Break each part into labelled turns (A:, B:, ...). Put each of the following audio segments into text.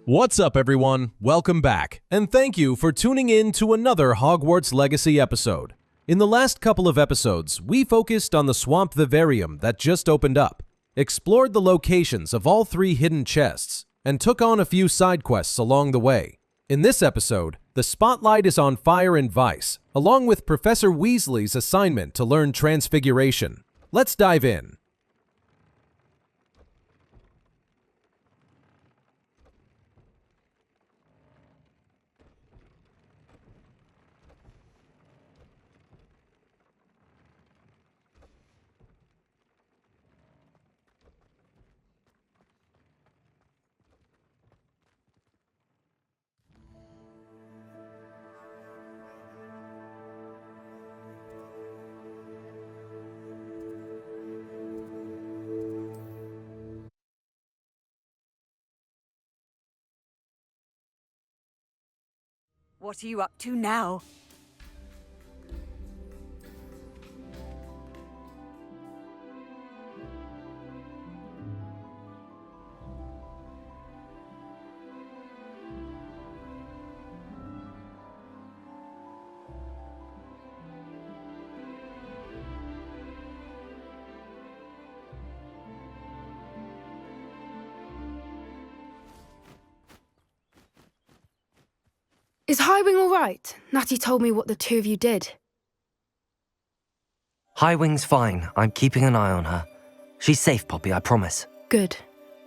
A: What's up, everyone? Welcome back, and thank you for tuning in to another Hogwarts Legacy episode. In the last couple of episodes, we focused on the Swamp Vivarium that just opened up, explored the locations of all 3 hidden chests, and took on a few side quests along the way. In this episode, the spotlight is on Fire and Vice, along with Professor Weasley's assignment to learn Transfiguration. Let's dive in.
B: What are you up to now?
C: Is Highwing all right? Natty told me what the two of you did.
D: Highwing's fine. I'm keeping an eye on her. She's safe, Poppy, I promise.
C: Good.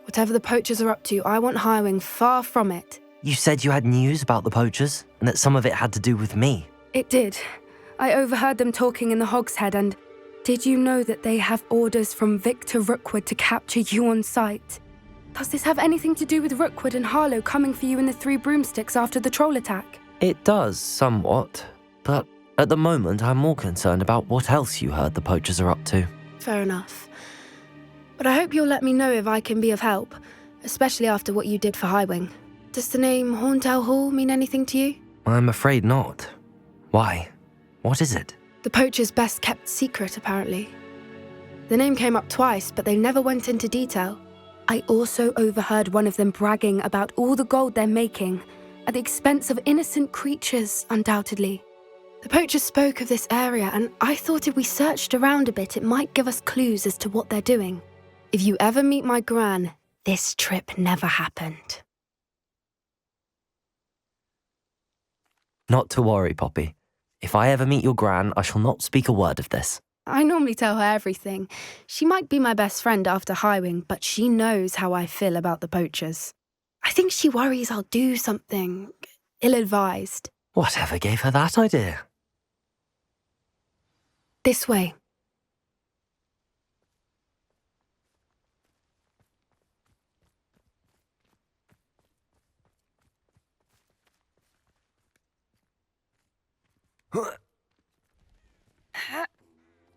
C: Whatever the poachers are up to, I want Highwing far from it.
D: You said you had news about the poachers, and that some of it had to do with me.
C: It did. I overheard them talking in the Hog's Head, and did you know that they have orders from Victor Rookwood to capture you on sight? Does this have anything to do with Rookwood and Harlow coming for you in the 3 broomsticks after the troll attack?
D: It does, somewhat. But at the moment, I'm more concerned about what else you heard the poachers are up to.
C: Fair enough. But I hope you'll let me know if I can be of help, especially after what you did for Highwing. Does the name Hauntel Hall mean anything to you?
D: I'm afraid not. Why? What is it?
C: The poachers' best-kept secret, apparently. The name came up twice, but they never went into detail. I also overheard one of them bragging about all the gold they're making, at the expense of innocent creatures, undoubtedly. The poachers spoke of this area, and I thought if we searched around a bit, it might give us clues as to what they're doing. If you ever meet my gran, this trip never happened.
D: Not to worry, Poppy. If I ever meet your gran, I shall not speak a word of this.
C: I normally tell her everything. She might be my best friend after Highwing, but she knows how I feel about the poachers. I think she worries I'll do something ill-advised.
D: Whatever gave her that idea?
C: This way.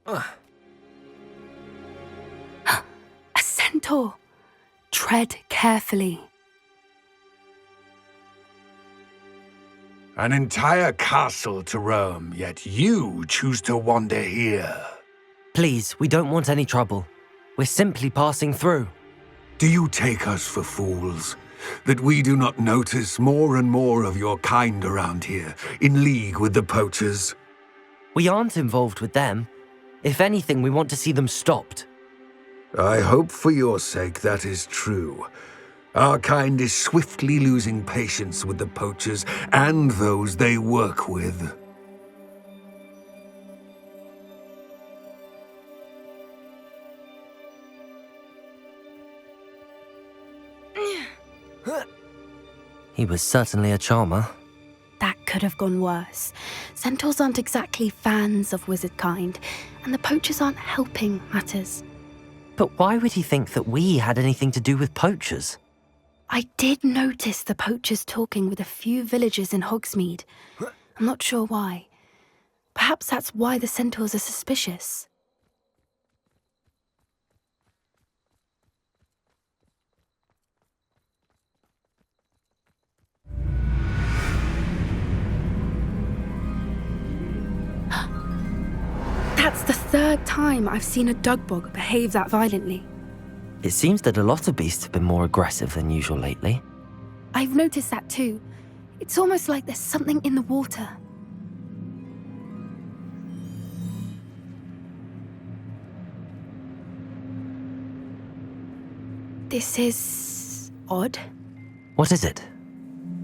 C: A centaur. Tread carefully.
E: An entire castle to roam, yet you choose to wander here.
D: Please, we don't want any trouble. We're simply passing through.
E: Do you take us for fools? That we do not notice more and more of your kind around here, in league with the poachers?
D: We aren't involved with them. If anything, we want to see them stopped.
E: I hope for your sake that is true. Our kind is swiftly losing patience with the poachers and those they work with.
D: He was certainly a charmer.
C: That could have gone worse. Centaurs aren't exactly fans of wizard kind, and the poachers aren't helping matters.
D: But why would he think that we had anything to do with poachers?
C: I did notice the poachers talking with a few villagers in Hogsmeade. I'm not sure why. Perhaps that's why the centaurs are suspicious. That's the 3rd time I've seen a Dugbog behave that violently.
D: It seems that a lot of beasts have been more aggressive than usual lately.
C: I've noticed that too. It's almost like there's something in the water. This is odd.
D: What is it?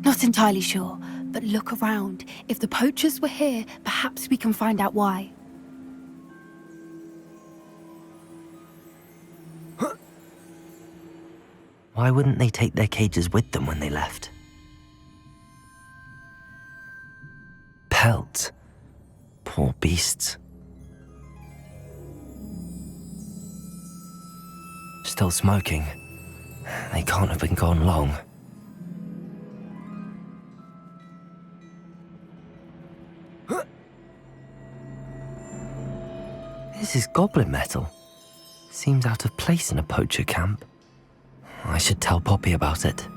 C: Not entirely sure, but look around. If the poachers were here, perhaps we can find out why.
D: Why wouldn't they take their cages with them when they left? Pelts. Poor beasts. Still smoking. They can't have been gone long. This is goblin metal. Seems out of place in a poacher camp. I should tell Poppy about it.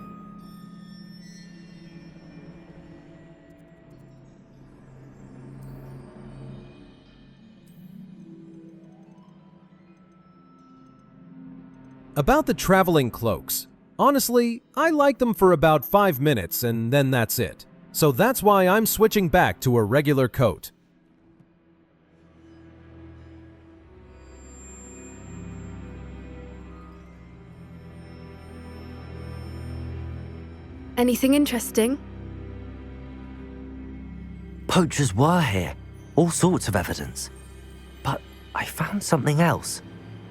A: About the traveling cloaks. Honestly, I like them for about 5 minutes and then that's it. So that's why I'm switching back to a regular coat.
C: Anything interesting?
D: Poachers were here. All sorts of evidence. But I found something else.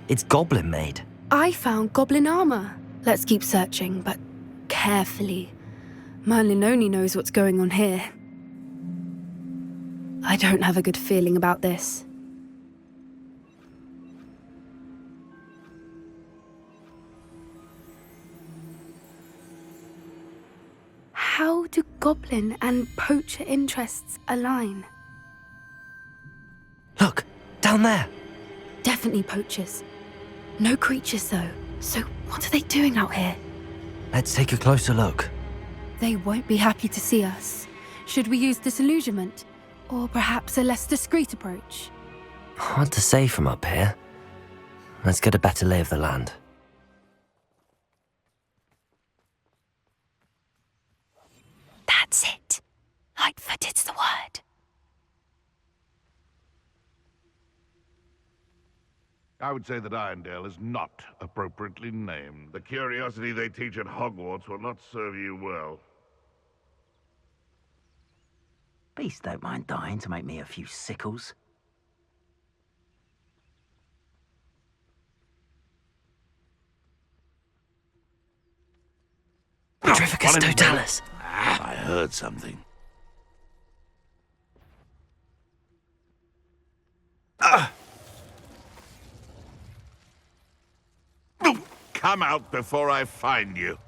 D: It's goblin made.
C: I found goblin armor. Let's keep searching, but carefully. Merlin only knows what's going on here. I don't have a good feeling about this. How do goblin and poacher interests align?
D: Look, down there.
C: Definitely poachers. No creatures though. So what are they doing out here?
D: Let's take a closer look.
C: They won't be happy to see us. Should we use disillusionment? Or perhaps a less discreet approach?
D: Hard to say from up here. Let's get a better lay of the land.
C: That's it. Lightfooted's the word.
B: I would say that Irondale is not appropriately named. The curiosity they teach at Hogwarts will not serve you well.
F: Beast don't mind dying to make me a few sickles.
D: Petrificus totalis.
B: I heard something. Come out before I find you.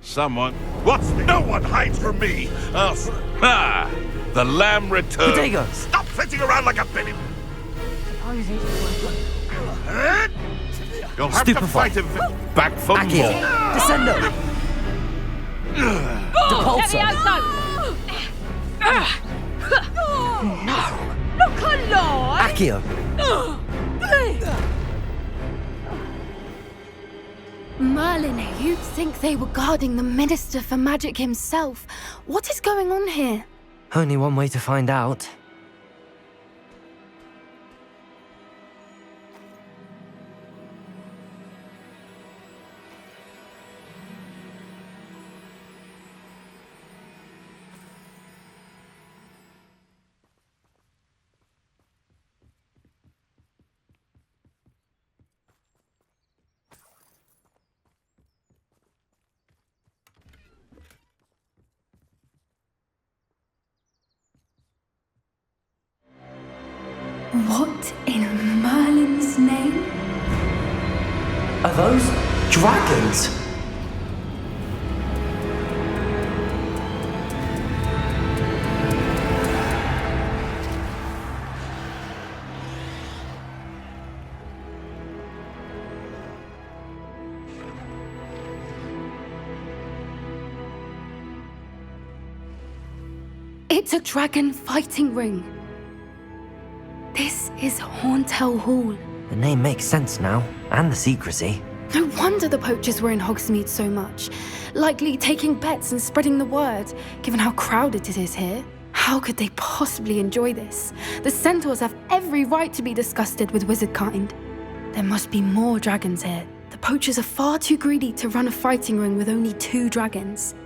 B: Someone... What's... No one hides from me! The lamb returns.
D: Potato!
B: Stop sitting around like a baby! You'll have to fight him back for
D: Accio!
B: more.
D: Descendo! Depulso!
G: No! Look alive!
D: Accio!
C: Merlin, you'd think they were guarding the Minister for Magic himself. What is going on here?
D: Only one way to find out.
C: What in Merlin's name?
D: Are those dragons?
C: It's a dragon fighting ring. This is Hauntel Hall.
D: The name makes sense now, and the secrecy.
C: No wonder the poachers were in Hogsmeade so much, likely taking bets and spreading the word, given how crowded it is here. How could they possibly enjoy this? The centaurs have every right to be disgusted with wizard kind. There must be more dragons here. The poachers are far too greedy to run a fighting ring with only 2 dragons.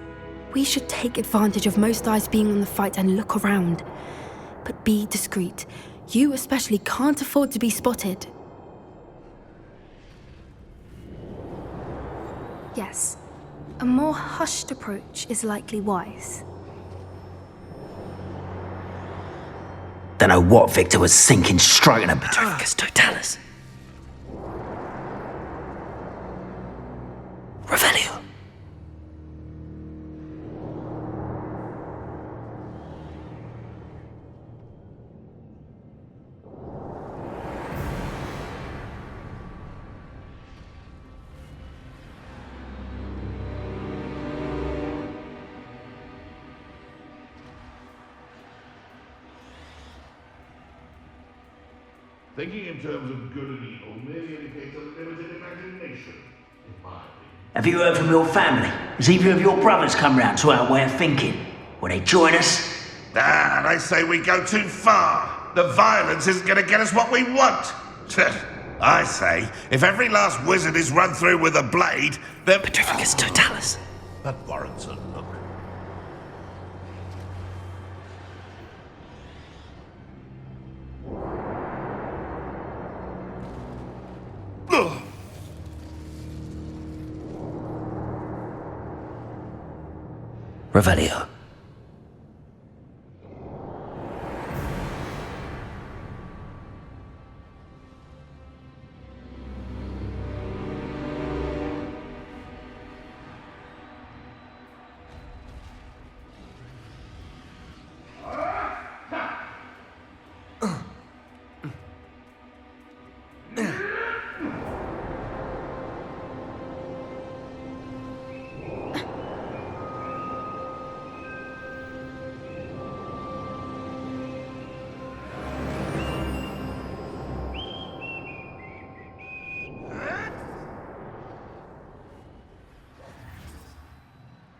C: We should take advantage of most eyes being on the fight and look around. But be discreet. You especially can't afford to be spotted. Yes, a more hushed approach is likely wise.
F: Don't know what Victor was thinking, striking a Petrificus Totalis. Revelio.
B: Thinking in terms of good and evil merely indicates a limited imagination, in my opinion.
F: Have you heard from your family? Has either of your brothers come round to our way of thinking? Will they join us?
B: Ah, they say we go too far. The violence isn't going to get us what we want. I say, if every last wizard is run through with a blade, then...
F: Petrificus Totalis.
B: That warrants a look.
F: Revelio.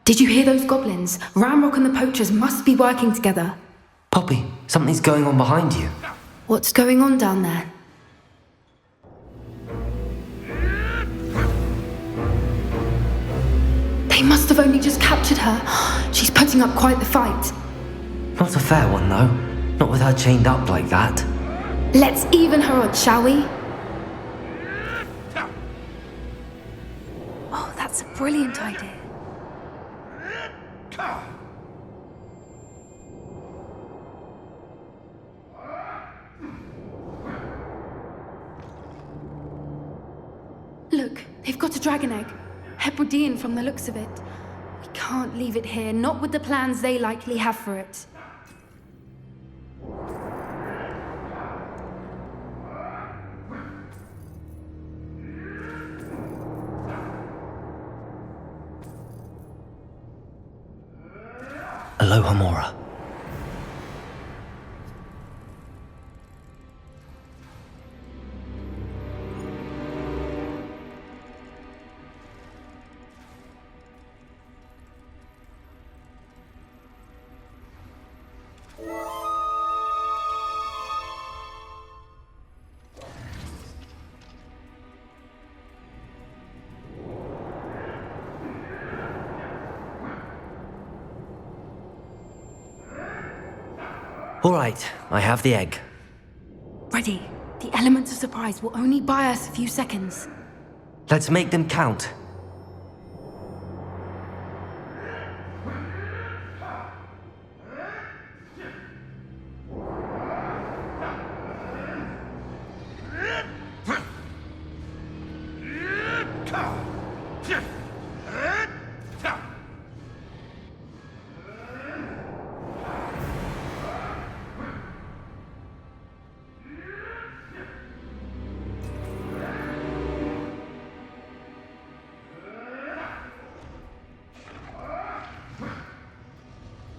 C: Did you hear those goblins? Ramrock and the poachers must be working together.
D: Poppy, something's going on behind you.
C: What's going on down there? They must have only just captured her. She's putting up quite the fight.
D: Not a fair one, though. Not with her chained up like that.
C: Let's even her odds, shall we? Oh, that's a brilliant idea. Look, they've got a dragon egg. Hebridean from the looks of it. We can't leave it here, not with the plans they likely have for it.
D: Aloha Mora. All right, I have the egg.
C: Ready. The element of surprise will only buy us a few seconds.
D: Let's make them count.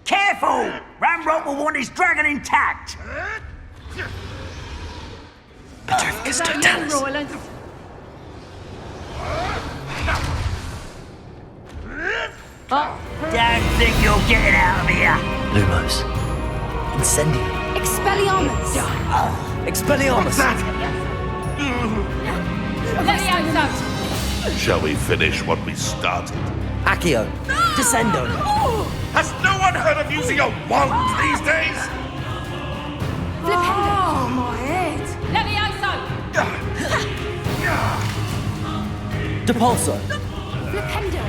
F: Careful! Ramrock will want his dragon intact!
D: Petrificus Totalis.
F: Don't think you're getting out of here.
D: Lumos. Incendio.
C: Expelliarmus!
D: Expelliarmus!
B: Shall we finish what we started?
D: Accio. Descendo.
B: Has no one heard of using a wand these days?
C: Oh, my head!
D: Depulso.
C: Flipendo!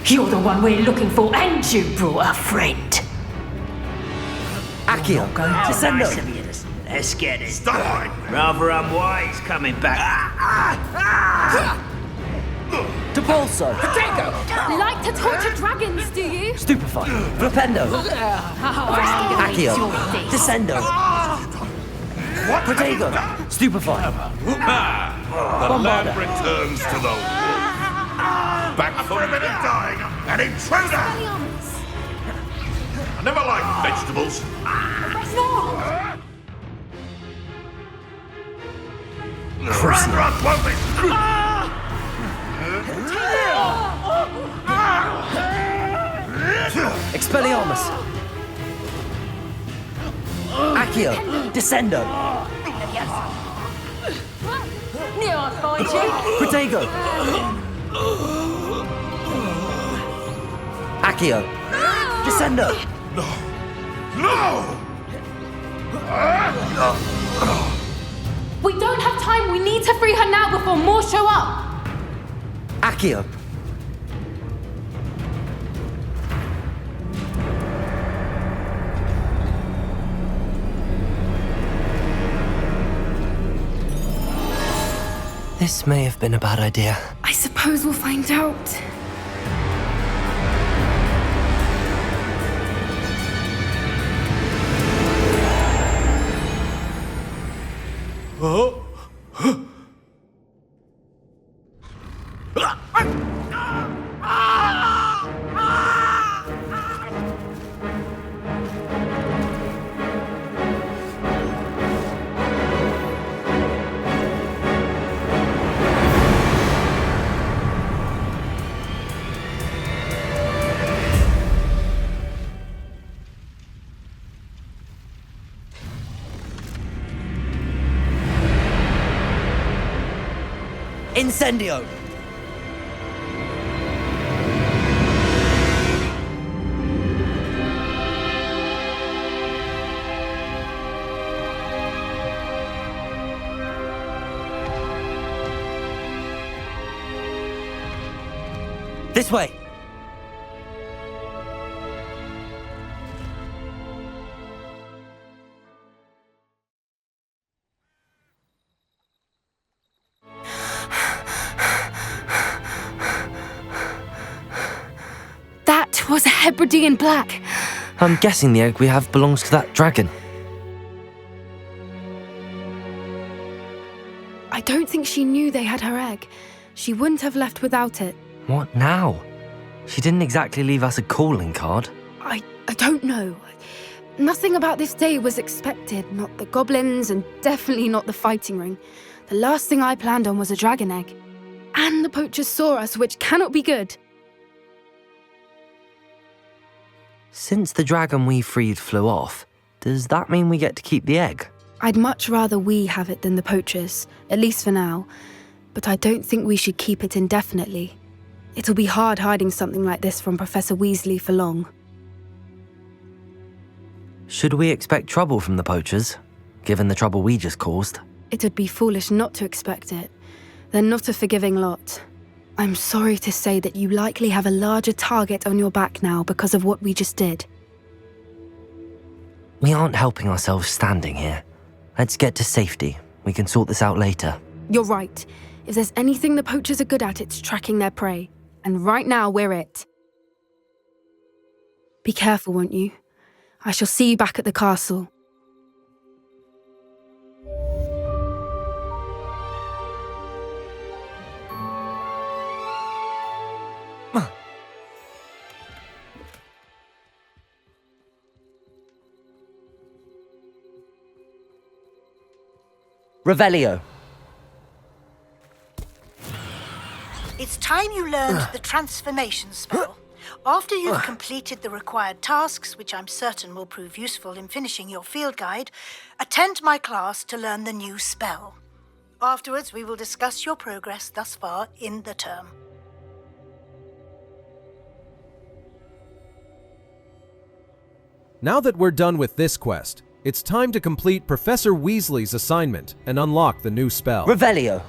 G: You're the one we're looking for, and you brought a friend.
D: Accio. Descendo.
F: Let's get it.
B: Stop right there.
F: Rather unwise coming back.
D: Depulso.
C: Like to torture dragons, do you?
D: Stupefy. Flipendo. Accio. Descendo.
B: What?
D: Protego. Stupefy.
B: The land returns to the wolf. Back for a bit of dying, an intruder!
C: Expelliarmus!
B: I never liked vegetables. Run won't be...
D: Expelliarmus. Accio. Descendo.
G: Knew I'd find you.
D: Protego. Accio. Descendo.
B: No!
C: We don't have time. We need to free her now before more show up.
D: Accio. This may have been a bad idea.
C: I suppose we'll find out.
D: Incendio! This way!
C: That was a Hebridean black.
D: I'm guessing the egg we have belongs to that dragon.
C: I don't think she knew they had her egg. She wouldn't have left without it.
D: What now? She didn't exactly leave us a calling card.
C: I don't know. Nothing about this day was expected. Not the goblins, and definitely not the fighting ring. The last thing I planned on was a dragon egg. And the poachers saw us, which cannot be good.
D: Since the dragon we freed flew off, does that mean we get to keep the egg?
C: I'd much rather we have it than the poachers, at least for now. But I don't think we should keep it indefinitely. It'll be hard hiding something like this from Professor Weasley for long.
D: Should we expect trouble from the poachers, given the trouble we just caused?
C: It would be foolish not to expect it. They're not a forgiving lot. I'm sorry to say that you likely have a larger target on your back now because of what we just did.
D: We aren't helping ourselves standing here. Let's get to safety. We can sort this out later.
C: You're right. If there's anything the poachers are good at, it's tracking their prey. And right now, we're it. Be careful, won't you? I shall see you back at the castle.
D: Revelio.
H: It's time you learned the transformation spell. After you've completed the required tasks, which I'm certain will prove useful in finishing your field guide, attend my class to learn the new spell. Afterwards, we will discuss your progress thus far in the term.
A: Now that we're done with this quest, it's time to complete Professor Weasley's assignment and unlock the new spell.
D: Revelio.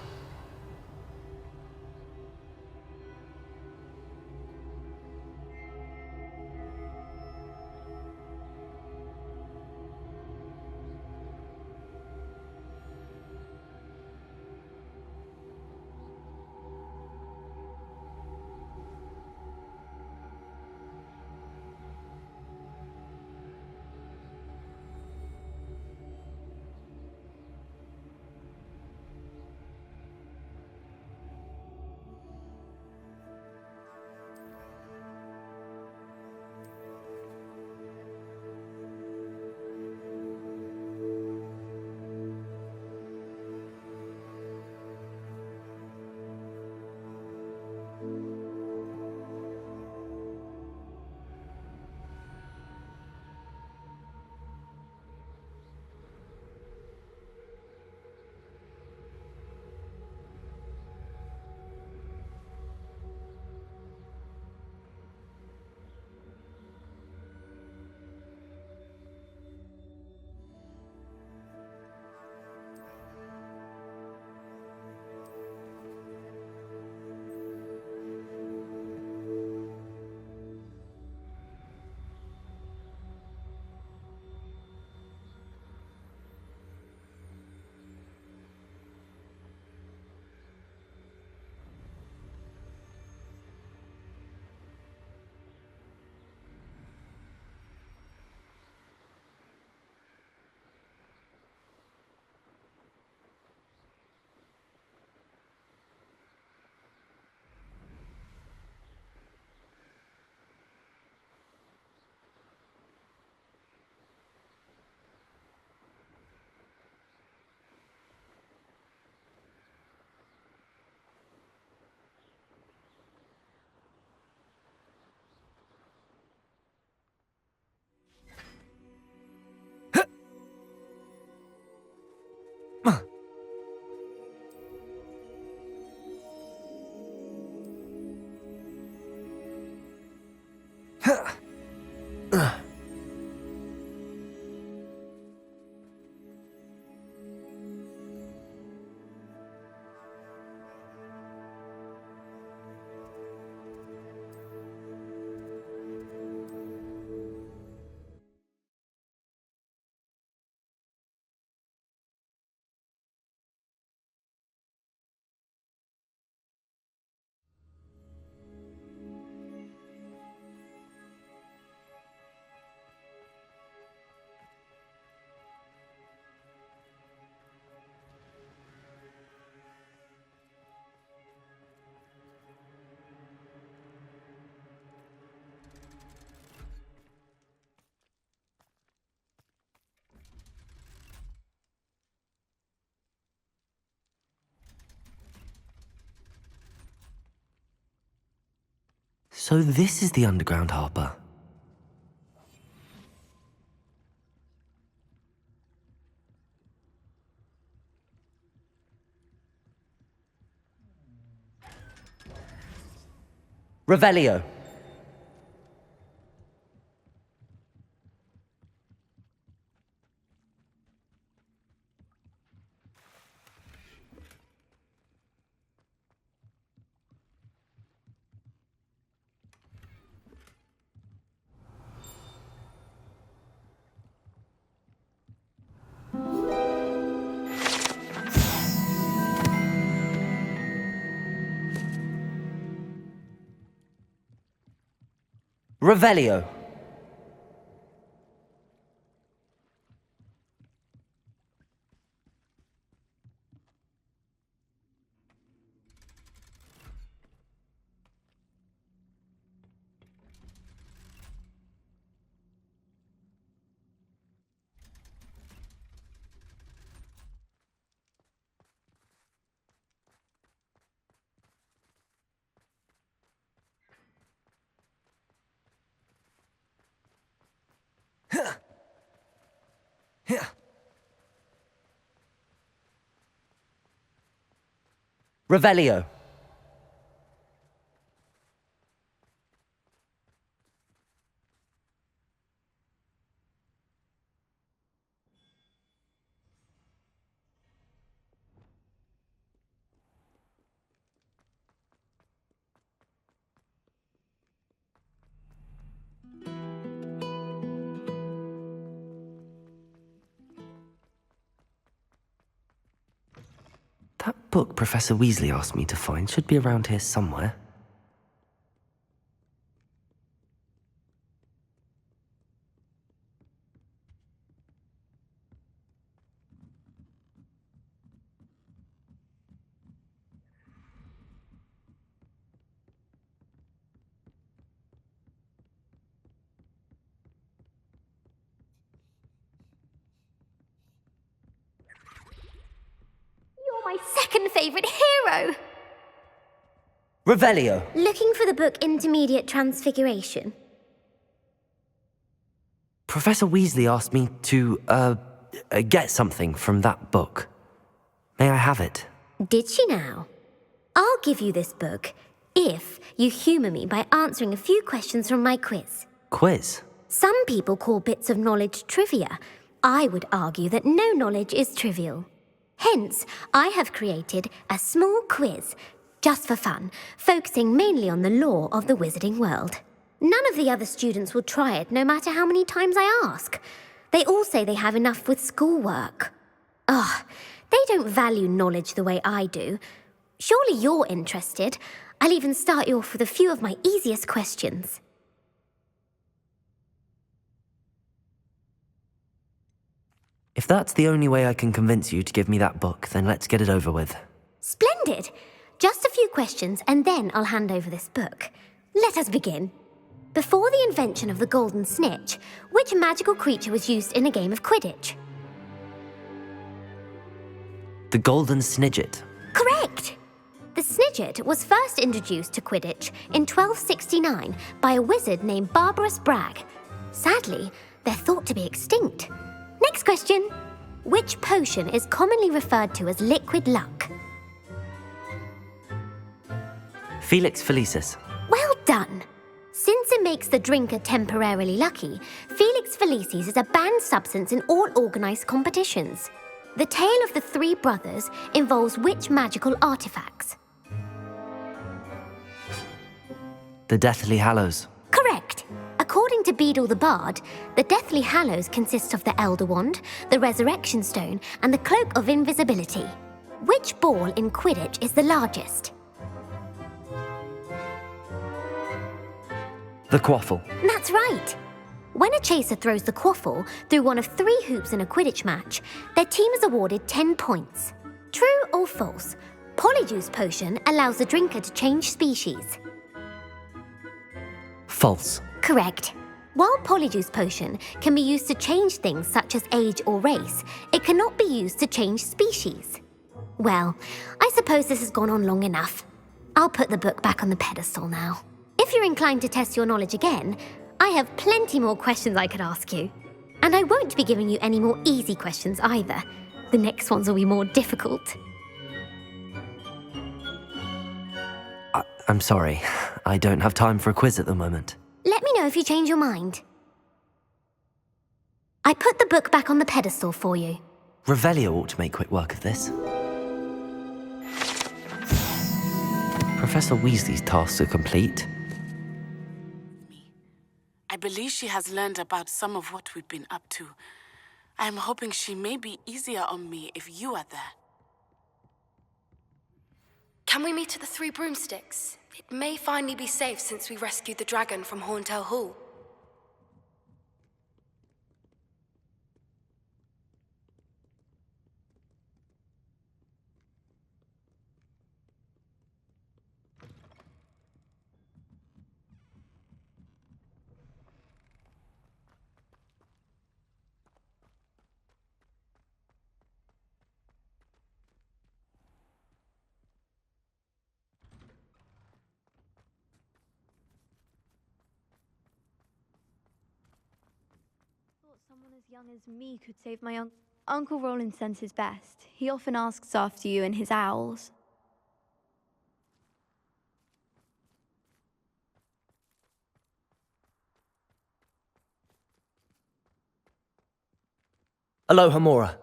D: So this is the underground harbour. Revelio. Revelio. Revelio. That book Professor Weasley asked me to find should be around here somewhere.
I: My second favourite hero!
D: Revelio.
I: Looking for the book Intermediate Transfiguration?
D: Professor Weasley asked me to, get something from that book. May I have it?
I: Did she now? I'll give you this book if you humour me by answering a few questions from my quiz.
D: Quiz?
I: Some people call bits of knowledge trivia. I would argue that no knowledge is trivial. Hence, I have created a small quiz, just for fun, focusing mainly on the lore of the wizarding world. None of the other students will try it, no matter how many times I ask. They all say they have enough with schoolwork. They don't value knowledge the way I do. Surely you're interested. I'll even start you off with a few of my easiest questions.
D: If that's the only way I can convince you to give me that book, then let's get it over with.
I: Splendid! Just a few questions, and then I'll hand over this book. Let us begin. Before the invention of the golden snitch, which magical creature was used in a game of Quidditch?
D: The golden snidget.
I: Correct! The snidget was first introduced to Quidditch in 1269 by a wizard named Barbarous Bragg. Sadly, they're thought to be extinct. Next question. Which potion is commonly referred to as liquid luck?
D: Felix Felicis.
I: Well done. Since it makes the drinker temporarily lucky, Felix Felicis is a banned substance in all organised competitions. The tale of the three brothers involves which magical artifacts?
D: The Deathly Hallows.
I: Correct. According to Beedle the Bard, the Deathly Hallows consist of the Elder Wand, the Resurrection Stone, and the Cloak of Invisibility. Which ball in Quidditch is the largest?
D: The Quaffle.
I: That's right. When a chaser throws the quaffle through one of 3 hoops in a Quidditch match, their team is awarded 10 points. True or false? Polyjuice Potion allows the drinker to change species.
D: False.
I: Correct. While Polyjuice Potion can be used to change things such as age or race, it cannot be used to change species. Well, I suppose this has gone on long enough. I'll put the book back on the pedestal now. If you're inclined to test your knowledge again, I have plenty more questions I could ask you. And I won't be giving you any more easy questions either. The next ones will be more difficult.
D: I'm sorry. I don't have time for a quiz at the moment.
I: Let me know if you change your mind. I put the book back on the pedestal for you.
D: Revelio ought to make quick work of this. Professor Weasley's tasks are complete.
J: I believe she has learned about some of what we've been up to. I am hoping she may be easier on me if you are there.
C: Can we meet at the Three Broomsticks? It may finally be safe since we rescued the dragon from Horntail Hall.
K: Someone as young as me could save my Uncle Roland sends his best. He often asks after you and his owls.
D: Aloha Mora.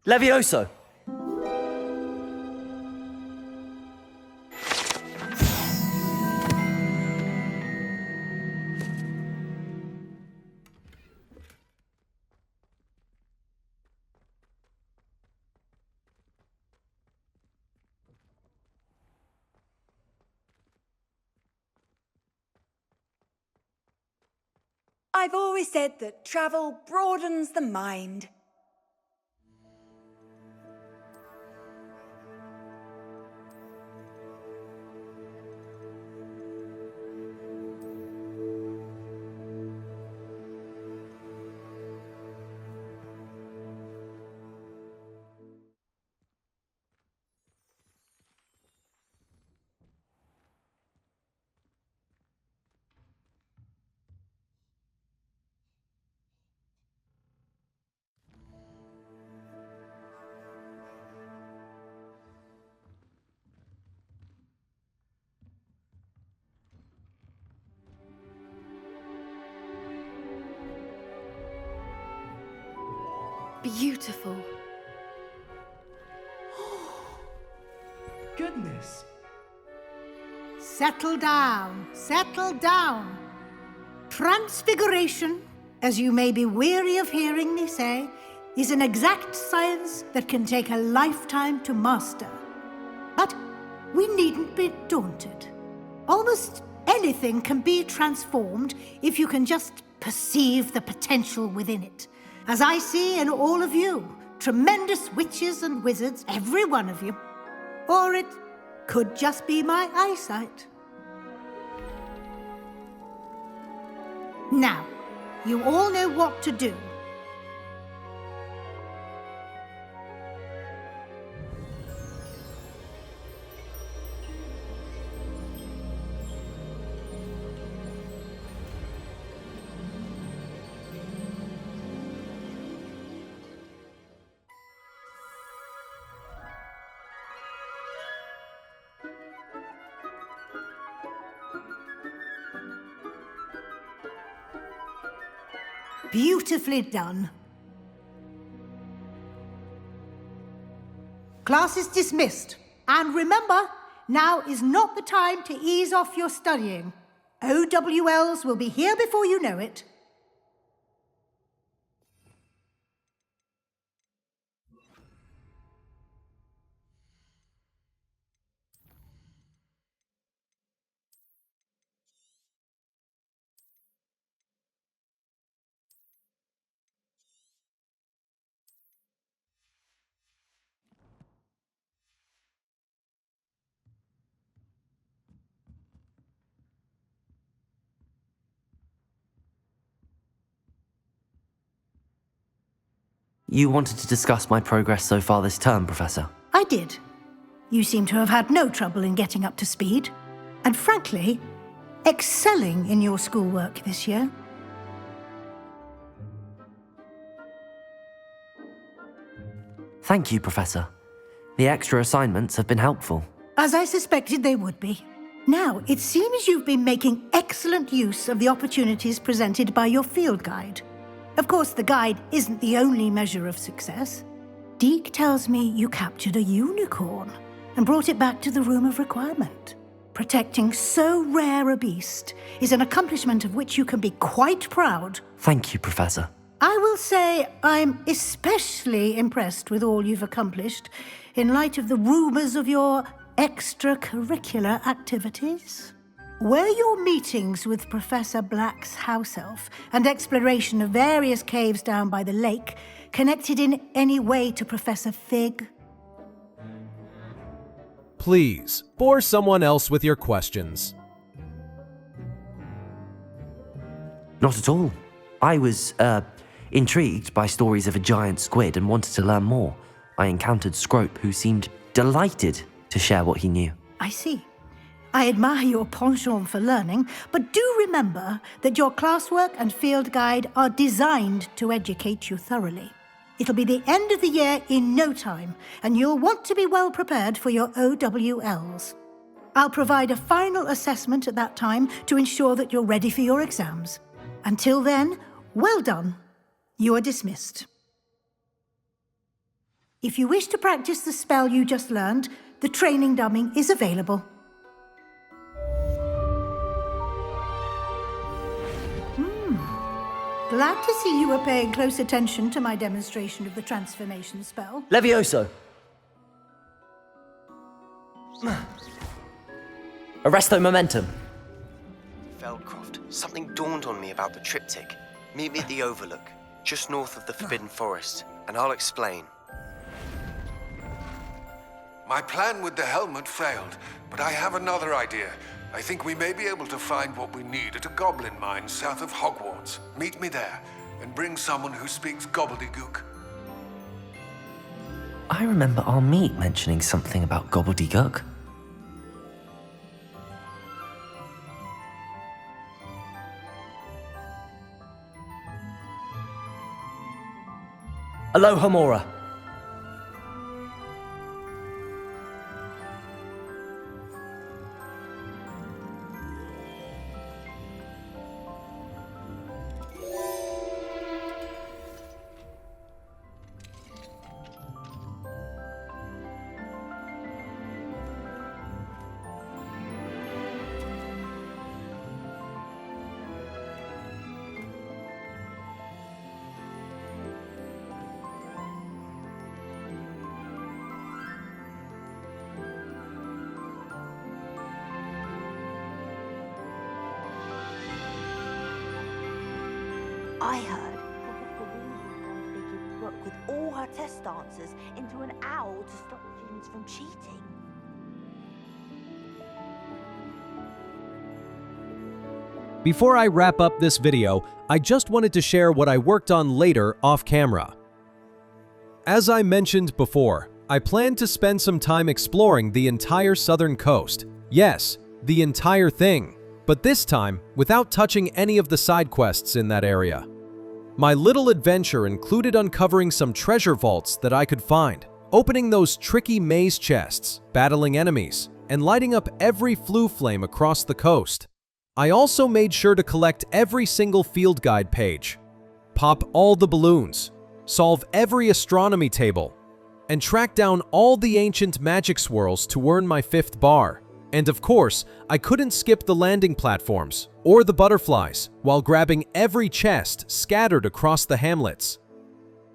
D: Levioso!
L: I've always said that travel broadens the mind.
C: Beautiful.
M: Goodness.
H: Settle down, settle down. Transfiguration, as you may be weary of hearing me say, is an exact science that can take a lifetime to master. But we needn't be daunted. Almost anything can be transformed if you can just perceive the potential within it. As I see in all of you, tremendous witches and wizards, every one of you. Or it could just be my eyesight. Now, you all know what to do. Beautifully done. Class is dismissed. And remember, now is not the time to ease off your studying. OWLs will be here before you know it.
D: You wanted to discuss my progress so far this term, Professor?
H: I did. You seem to have had no trouble in getting up to speed. And frankly, excelling in your schoolwork this year.
D: Thank you, Professor. The extra assignments have been helpful.
H: As I suspected they would be. Now, it seems you've been making excellent use of the opportunities presented by your field guide. Of course, the guide isn't the only measure of success. Deke tells me you captured a unicorn and brought it back to the Room of Requirement. Protecting so rare a beast is an accomplishment of which you can be quite proud.
D: Thank you, Professor.
H: I will say I'm especially impressed with all you've accomplished in light of the rumors of your extracurricular activities. Were your meetings with Professor Black's house elf and exploration of various caves down by the lake connected in any way to Professor Fig?
A: Please, bore someone else with your questions.
D: Not at all. I was, intrigued by stories of a giant squid and wanted to learn more. I encountered Scrope, who seemed delighted to share what he knew.
H: I see. I admire your penchant for learning, but do remember that your classwork and field guide are designed to educate you thoroughly. It'll be the end of the year in no time, and you'll want to be well prepared for your OWLs. I'll provide a final assessment at that time to ensure that you're ready for your exams. Until then, well done. You are dismissed. If you wish to practice the spell you just learned, the training dummy is available. Glad to see you were paying close attention to my demonstration of the transformation spell.
M: Levioso! Arresto momentum.
N: Feldcroft, something dawned on me about the triptych. Meet me at the Overlook, just north of the Forbidden Forest, and I'll explain.
E: My plan with the helmet failed, but I have another idea. I think we may be able to find what we need at a goblin mine south of Hogwarts. Meet me there, and bring someone who speaks gobbledygook.
D: I remember our meet mentioning something about gobbledygook.
M: Aloha Mora.
O: I heard Professor Weasley transfigured Brooke with all her test answers into an owl to stop students from cheating.
A: Before I wrap up this video, I just wanted to share what I worked on later off camera. As I mentioned before, I plan to spend some time exploring the entire southern coast. Yes, the entire thing, but this time without touching any of the side quests in that area. My little adventure included uncovering some treasure vaults that I could find, opening those tricky maze chests, battling enemies, and lighting up every flue flame across the coast. I also made sure to collect every single field guide page, pop all the balloons, solve every astronomy table, and track down all the ancient magic swirls to earn my 5th bar. And of course, I couldn't skip the landing platforms or the butterflies while grabbing every chest scattered across the hamlets.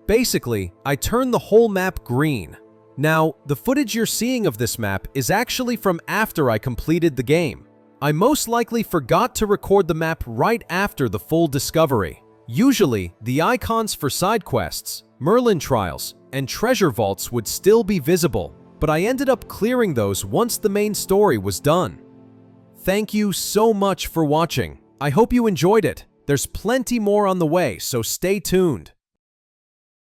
A: Basically, I turned the whole map green. Now, the footage you're seeing of this map is actually from after I completed the game. I most likely forgot to record the map right after the full discovery. Usually, the icons for side quests, Merlin trials, and treasure vaults would still be visible, but I ended up clearing those once the main story was done. Thank you so much for watching. I hope you enjoyed it. There's plenty more on the way, so stay tuned.